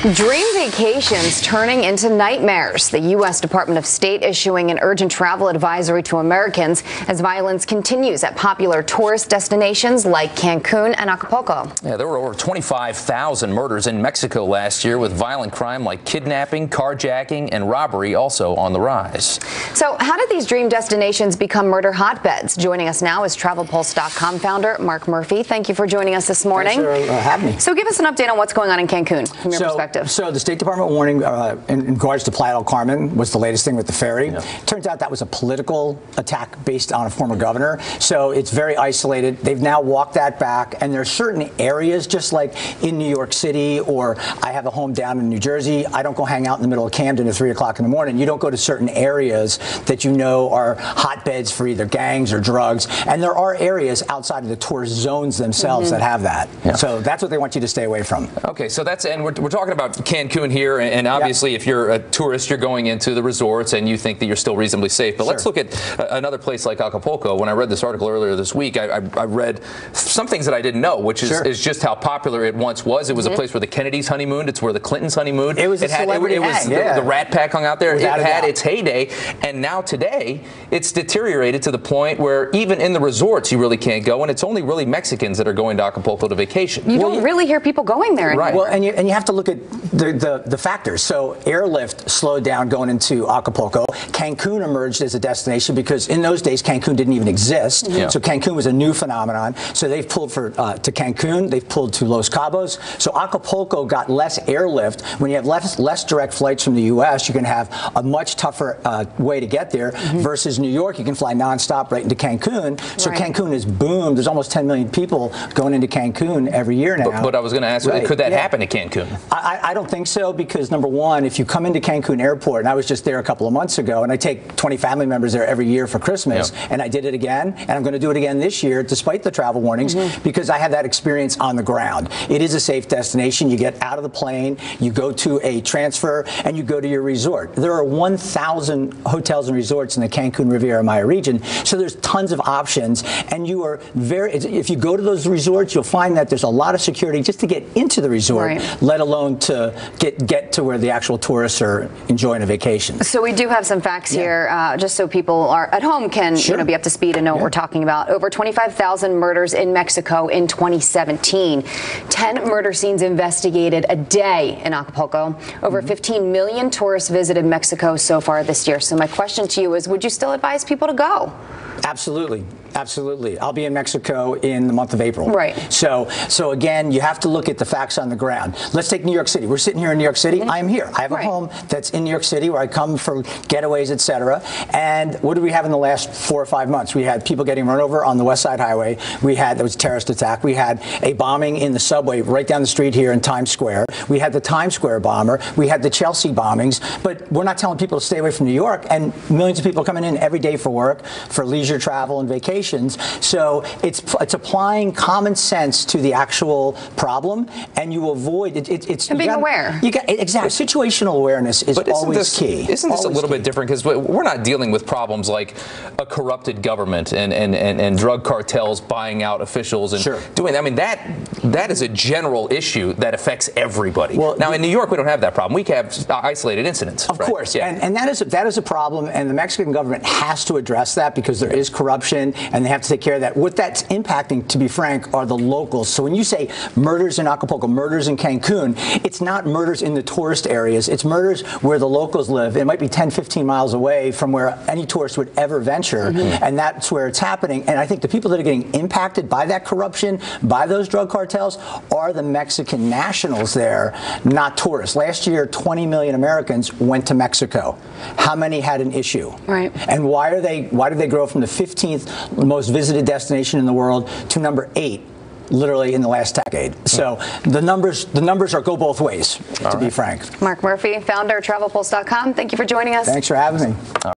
Dream vacations turning into nightmares. The U.S. Department of State issuing an urgent travel advisory to Americans as violence continues at popular tourist destinations like Cancun and Acapulco. Yeah, there were over 25,000 murders in Mexico last year, with violent crime like kidnapping, carjacking, and robbery also on the rise. So how did these dream destinations become murder hotbeds? Joining us now is TravelPulse.com founder Mark Murphy. Thank you for joining us this morning. Thanks for having me. So give us an update on what's going on in Cancun from your perspective. So the State Department warning in regards to Playa del Carmen was the latest thing with the ferry. Yeah. Turns out that was a political attack based on a former governor. So it's very isolated. They've now walked that back, and there are certain areas, just like in New York City, or I have a home down in New Jersey. I don't go hang out in the middle of Camden at 3 o'clock in the morning. You don't go to certain areas that you know are hotbeds for either gangs or drugs. And there are areas outside of the tourist zones themselves that have that. Yeah. So that's what they want you to stay away from. Okay, so and we're talking about Cancun here, and obviously if you're a tourist, you're going into the resorts and you think that you're still reasonably safe. But let's look at another place like Acapulco. When I read this article earlier this week, I read some things that I didn't know, which is just how popular it once was. It was a place where the Kennedys honeymooned. It's where the Clintons honeymooned. It was the Rat Pack hung out there. Without it had its heyday, and now today it's deteriorated to the point where even in the resorts you really can't go, and it's only really Mexicans that are going to Acapulco to vacation. You don't really hear people going there anymore. Right. Well, and you have to look at the factors. So airlift slowed down going into Acapulco. Cancun emerged as a destination because in those days Cancun didn't even exist. Yeah. So Cancun was a new phenomenon. So they've pulled to Cancun. They've pulled to Los Cabos. So Acapulco got less airlift. When you have less direct flights from the U.S., you can have a much tougher way to get there. Versus New York, you can fly nonstop right into Cancun. So Cancun has boomed. There's almost 10 million people going into Cancun every year now. But I was going to ask, could that happen to Cancun? I don't think so, because number one, if you come into Cancun Airport, and I was just there a couple of months ago, and I take 20 family members there every year for Christmas, and I did it again, and I'm going to do it again this year, despite the travel warnings, because I had that experience on the ground. It is a safe destination. You get out of the plane, you go to a transfer, and you go to your resort. There are 1,000 hotels and resorts in the Cancun Riviera Maya region, so there's tons of options, and you are if you go to those resorts, you'll find that there's a lot of security just to get into the resort, let alone to get to where the actual tourists are enjoying a vacation. So we do have some facts here, just so people are at home can be up to speed and know what we're talking about. Over 25,000 murders in Mexico in 2017. 10 murder scenes investigated a day in Acapulco. Over 15 million tourists visited Mexico so far this year. So my question to you is, would you still advise people to go? Absolutely. Absolutely. I'll be in Mexico in the month of April. Right. So again, you have to look at the facts on the ground. Let's take New York City. We're sitting here in New York City. I'm here. I have a home that's in New York City where I come for getaways, etc. And what did we have in the last 4 or 5 months? We had people getting run over on the West Side Highway. There was a terrorist attack. We had a bombing in the subway right down the street here in Times Square. We had the Times Square bomber. We had the Chelsea bombings. But we're not telling people to stay away from New York. And millions of people coming in every day for work, for leisure travel and vacations. So it's applying common sense to the actual problem, and you avoid it's and being aware. Exactly. Situational awareness is always key. Isn't this a little bit different, because we're not dealing with problems like a corrupted government and drug cartels buying out officials and doing. I mean, that is a general issue that affects everybody. Well, now in New York we don't have that problem. We have isolated incidents. Of course, and that is a problem, and the Mexican government has to address that, because there is corruption, and they have to take care of that. What that's impacting, to be frank, are the locals. So when you say murders in Acapulco, murders in Cancun, it's not murders in the tourist areas. It's murders where the locals live. It might be 10, 15 miles away from where any tourist would ever venture, and that's where it's happening. And I think the people that are getting impacted by that corruption, by those drug cartels, are the Mexican nationals there, not tourists. Last year, 20 million Americans went to Mexico. How many had an issue? Right. And why did they grow from the 15th most visited destination in the world to number 8 literally in the last decade? So the numbers go both ways, to be frank. Mark Murphy, founder of TravelPulse.com. Thank you for joining us. Thanks for having me.